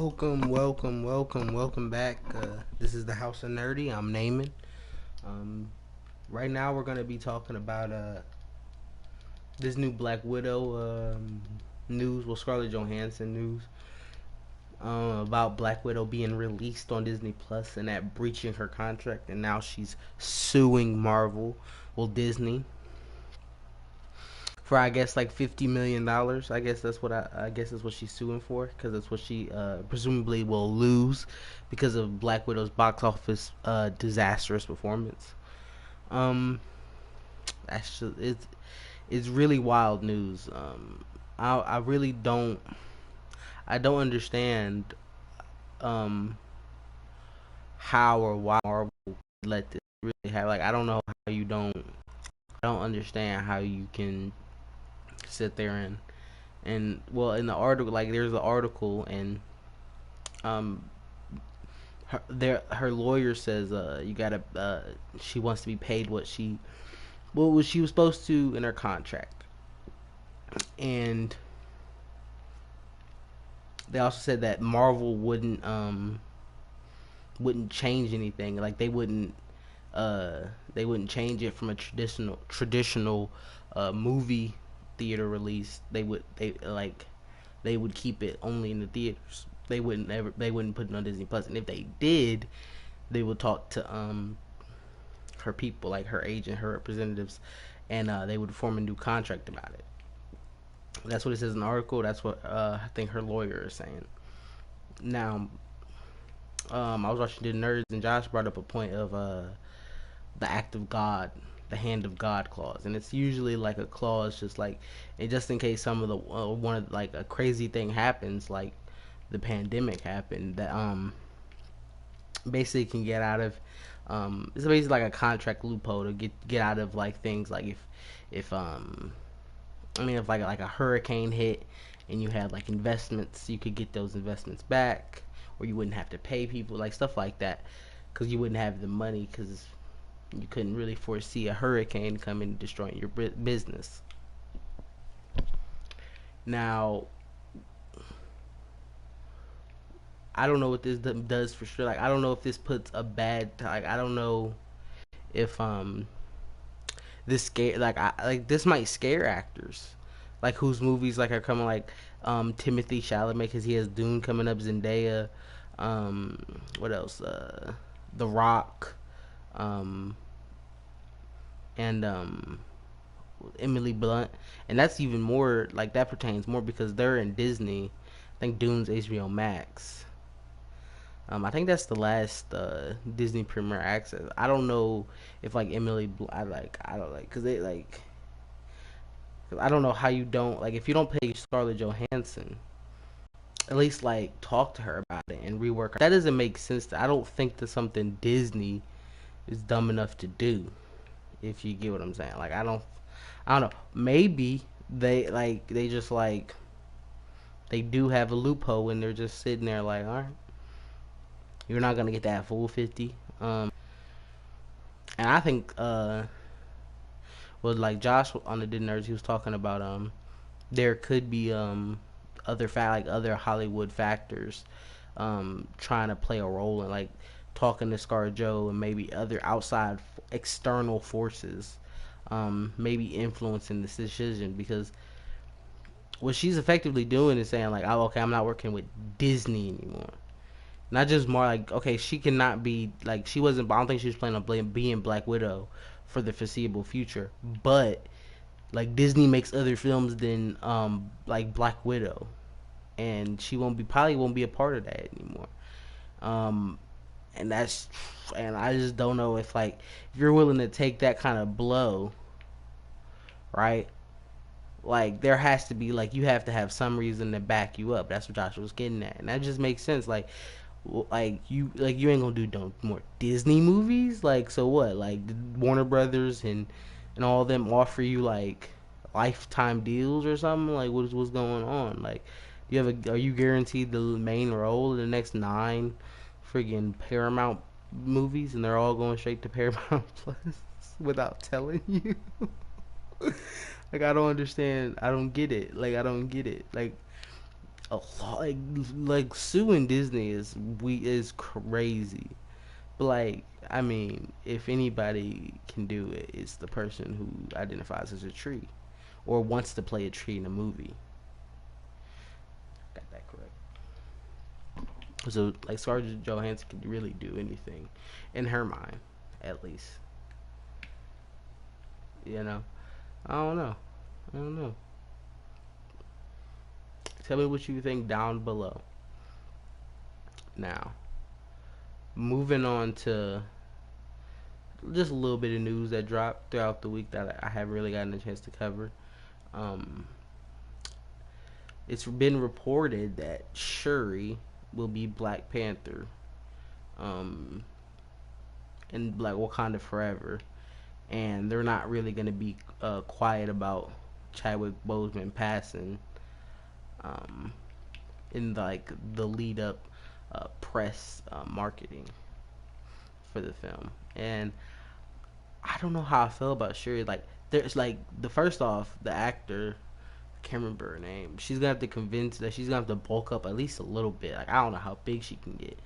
Welcome back. This is the House of Nerdy. I'm Naaman. Um, right now we're gonna be talking about this new Black Widow news. Well, Scarlett Johansson news about Black Widow being released on Disney Plus and that breaching her contract, and now she's suing Marvel, well Disney, for I guess like $50 million. I guess that's what I guess that's what she's suing for, because that's what she presumably will lose because of Black Widow's box office disastrous performance. Um, actually, it's really wild news. I really don't understand um how or why Marvel let this really have, like, I don't know how you don't I don't understand how you can sit there and well, in the article, like, there's an article, and um her lawyer says you gotta she wants to be paid what she was supposed to in her contract. And they also said that Marvel wouldn't change anything, like they wouldn't change it from a traditional movie theater release. They would keep it only in the theaters. They wouldn't put it on Disney Plus. And if they did, they would talk to her people, like her agent, her representatives, and they would form a new contract about it. That's what it says in the article. That's what I think her lawyer is saying. Now, I was watching the Nerds, and Josh brought up a point of the act of God, the hand of God clause, and it's usually like a clause just like, and just in case some of the one of like a crazy thing happens, like the pandemic happened, that basically can get out of it's basically like a contract loophole to get out of like things like if I mean, if like a hurricane hit and you had like investments, you could get those investments back, or you wouldn't have to pay people, like stuff like that, because you wouldn't have the money, because you couldn't really foresee a hurricane coming and destroying your business. Now, I don't know what this does for sure. Like, I don't know if this puts a bad, like, I don't know if this scare, like this might scare actors, like whose movies like are coming, like Timothy Chalamet, because he has Dune coming up, Zendaya, um what else, The Rock, um and Emily Blunt. And that's even more, like, that pertains more because they're in Disney. I think Dune's HBO Max. I think that's the last Disney Premier Access. I don't know if like I don't like, because they like, cause I don't know how you don't, like, if you don't pay Scarlett Johansson, at least like talk to her about it and rework her. That doesn't make sense. I don't think that's something Disney is dumb enough to do. If you get what I'm saying, like, I don't know. Maybe they just like they do have a loophole and they're just sitting there like, all right, you're not gonna get that full 50. And I think well, like Josh on the Did Nerds, he was talking about there could be other Hollywood factors trying to play a role in, like, talking to ScarJo, and maybe other outside external forces maybe influencing this decision, because what she's effectively doing is saying like, oh, okay, I'm not working with Disney anymore. Not just more like, okay, she cannot be like, she wasn't. I don't think she was planning on being Black Widow for the foreseeable future. But like, Disney makes other films than like Black Widow, and she probably won't be a part of that anymore. Um, and that's and I just don't know if, like, if you're willing to take that kind of blow, right? Like, there has to be, like, you have to have some reason to back you up. That's what Joshua was getting at, and that just makes sense. Like you ain't gonna do no more Disney movies. Like, so what? Like, Warner Brothers and all of them offer you like lifetime deals or something? Like, what's going on? Like, are you guaranteed the main role in the next 9 friggin' Paramount movies, and they're all going straight to Paramount Plus without telling you? Like, I don't understand. I don't get it. Like, I don't get it. Like, a lot. Like suing Disney is crazy. But like, I mean, if anybody can do it, it's the person who identifies as a tree or wants to play a tree in a movie. Got that correct. So like Scarlett Johansson can really do anything, in her mind, at least. You know, I don't know. I don't know. Tell me what you think down below. Now, moving on to just a little bit of news that dropped throughout the week that I haven't really gotten a chance to cover. Um, it's been reported that Shuri will be Black Panther um, in Black Wakanda Forever, and they're not really going to be quiet about Chadwick Boseman passing um, in like the lead up press marketing for the film. And I don't know how I feel about Shuri. Like, there's like the first off, the actor, I can't remember her name. She's gonna have to convince that she's gonna have to bulk up at least a little bit. Like, I don't know how big she can get.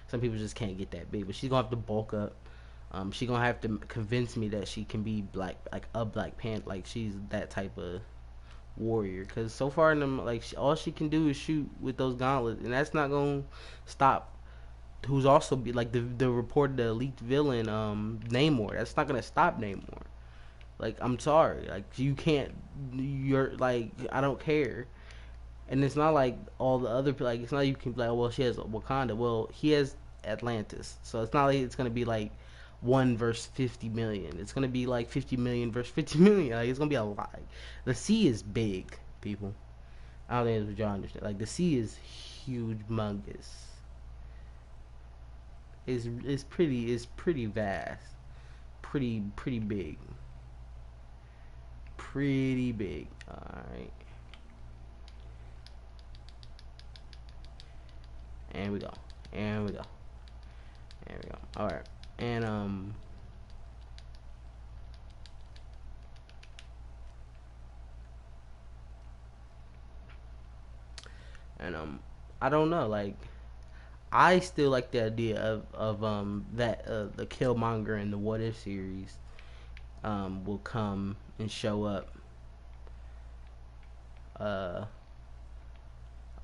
Some people just can't get that big, but she's gonna have to bulk up. She's gonna have to convince me that she can be black, like a Black Panther, like she's that type of warrior. Because so far in them, like all she can do is shoot with those gauntlets, and that's not gonna stop. Who's also be like the reported the leaked villain, Namor. That's not gonna stop Namor. Like, I'm sorry, like you can't. You're like, I don't care. And it's not like all the other, like it's not you can be like, well, she has Wakanda. Well, he has Atlantis, so it's not like it's gonna be like 1 versus 50 million. It's gonna be like 50 million versus 50 million. Like, it's gonna be a lot. The sea is big, people. I don't think that's what y'all understand. Like, the sea is huge, humongous. It's pretty vast, pretty big, pretty big. All right, and we go, and we go, and we go. All right, and I don't know. Like, I still like the idea of that the Killmonger in the What If series will come and show up. I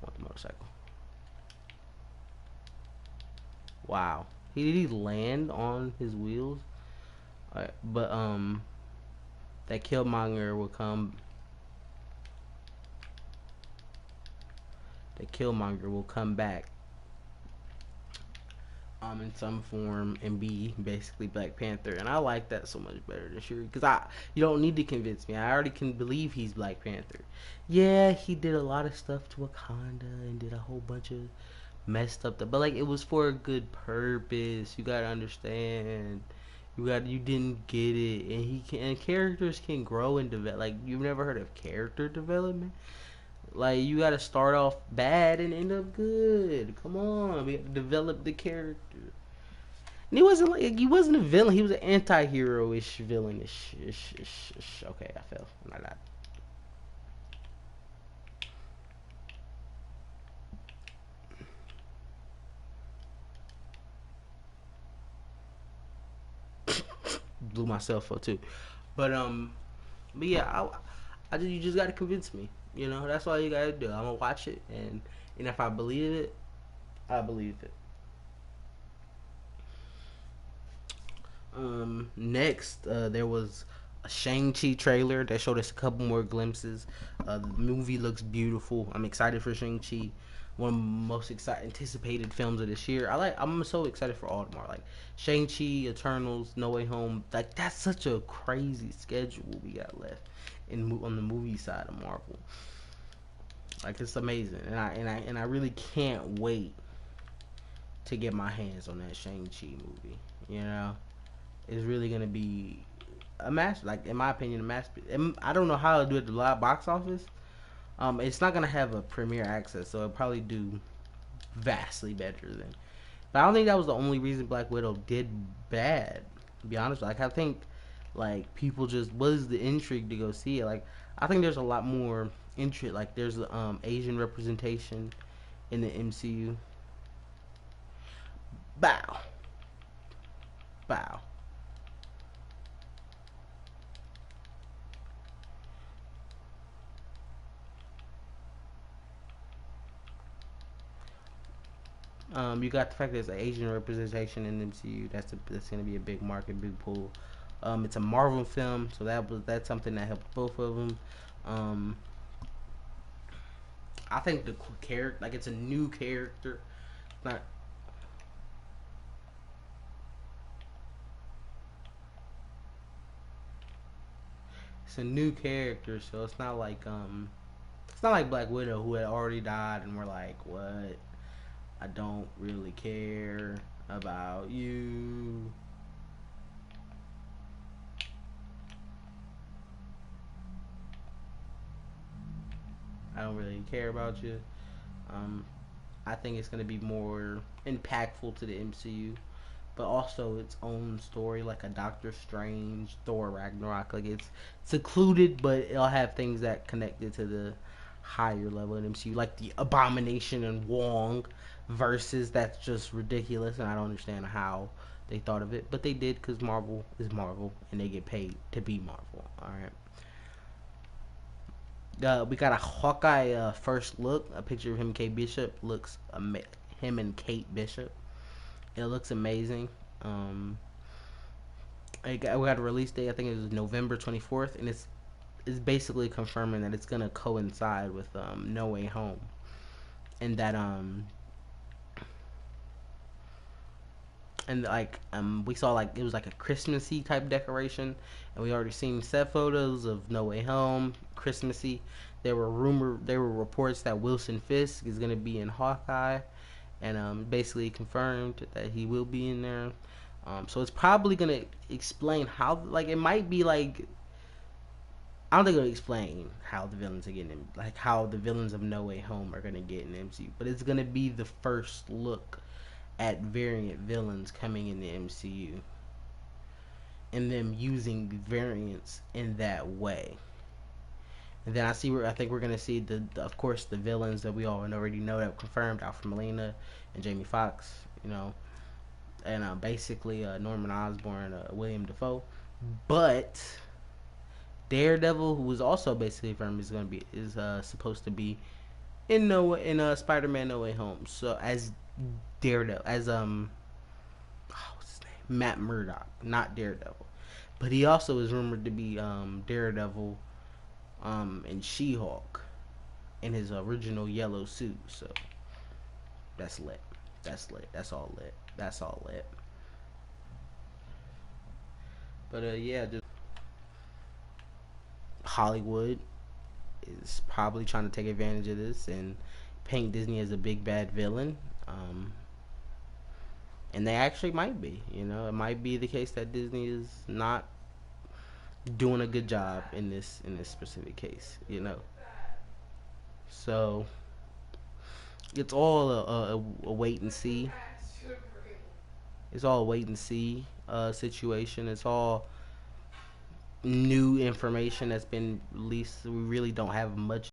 want the motorcycle. Wow, did he land on his wheels? Alright, but that Killmonger will come. That Killmonger will come back in some form and be basically Black Panther, and I like that so much better than Shuri because I you don't need to convince me. I already can believe he's Black Panther. Yeah, he did a lot of stuff to Wakanda and did a whole bunch of messed up, but like it was for a good purpose. You gotta understand. You didn't get it, and characters can grow and develop. Like, you've never heard of character development. Like, you gotta start off bad and end up good. Come on, we have to develop the character. And he wasn't a villain. He was an anti-hero-ish villainish. Okay, I fell. I got blew myself up too. But but yeah, you just gotta convince me. You know, that's all you gotta do. I'm gonna watch it, and if I believe it, I believe it. Next, there was a Shang-Chi trailer that showed us a couple more glimpses. The movie looks beautiful. I'm excited for Shang-Chi. One of the most anticipated films of this year. I'm so excited for all tomorrow. Like Shang-Chi, Eternals, No Way Home. Like, that's such a crazy schedule we got left on the movie side of Marvel. Like, it's amazing, and I really can't wait to get my hands on that Shang-Chi movie. You know, it's really gonna be a master. Like, in my opinion, a masterpiece. I don't know how to do it at the live box office. It's not gonna have a premiere access, so it'll probably do vastly better than. But I don't think that was the only reason Black Widow did bad. To be honest, like I think, like people just was the intrigue to go see it. Like I think there's a lot more intrigue. Like there's Asian representation. in the MCU. Bow, bow. You got the fact that there's an Asian representation in the MCU. That's gonna be a big market, big pull. It's a Marvel film, so that's something that helped both of them. Um, I think the character, like it's a new character, not it's a new character, so it's not like Black Widow who had already died, and we're like, what? I don't really care about you. I don't really care about you. Um, I think it's gonna be more impactful to the MCU, but also its own story, like a Doctor Strange, Thor Ragnarok. Like it's secluded, but it'll have things that connected to the higher level in MCU, like the Abomination and Wong versus that's just ridiculous, and I don't understand how they thought of it, but they did because Marvel is Marvel, and they get paid to be Marvel. All right. We got a Hawkeye first look, a picture of him and Kate Bishop. Him and Kate Bishop. It looks amazing. Um, we got a release date. I think it was November 24th, and it's basically confirming that it's gonna coincide with No Way Home, and that and like we saw like it was like a Christmassy type decoration, and we already seen set photos of No Way Home Christmassy. There were reports that Wilson Fisk is gonna be in Hawkeye, and basically confirmed that he will be in there. So it's probably gonna explain how, like, it might be like I don't think it'll explain how the villains are getting in, like how the villains of No Way Home are gonna get in the MCU, but it's gonna be the first look at variant villains coming in the MCU and them using variants in that way. And then I think we're gonna see of course the villains that we all already know that were confirmed: Alfred Molina and Jamie Foxx, you know, and basically Norman Osborn, William Dafoe. But Daredevil, who was also basically confirmed, is supposed to be in Spider-Man No Way Home. So as Daredevil, as what's his name? Matt Murdock, not Daredevil, but he also is rumored to be Daredevil, and She-Hulk in his original yellow suit. So that's lit. That's lit. That's all lit. That's all lit. But yeah, just Hollywood is probably trying to take advantage of this and paint Disney as a big bad villain. And they actually might be. You know, it might be the case that Disney is not doing a good job in this specific case. You know, so it's all a wait and see. It's all a wait and see situation. It's all new information that's been released. We really don't have much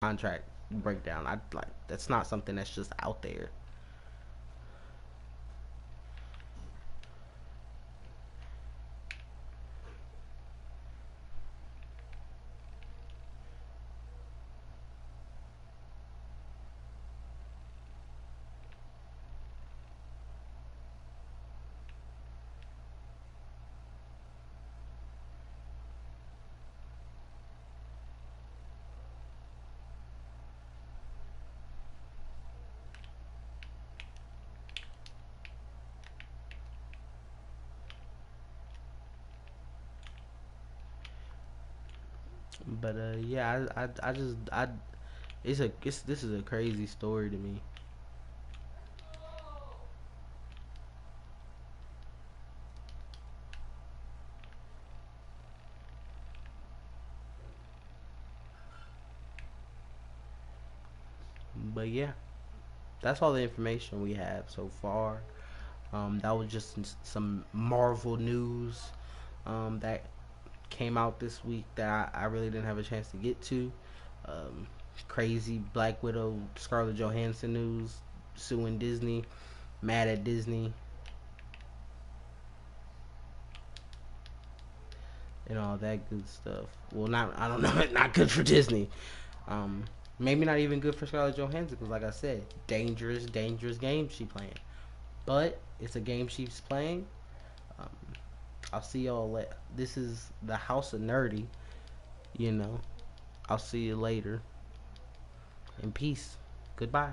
contract breakdown. I like that's not something that's just out there. But yeah, I just I it's this is a crazy story to me. But yeah, that's all the information we have so far. That was just some Marvel news that came out this week that I really didn't have a chance to get to. Um, Crazy Black Widow, Scarlett Johansson news, suing Disney, mad at Disney, and all that good stuff. Well, not I don't know, not good for Disney. Um, Maybe not even good for Scarlett Johansson because, like I said, dangerous, dangerous game she playing. But it's a game she's playing. Um, I'll see y'all. This is the House of Nerdy. You know, I'll see you later. In peace. Goodbye.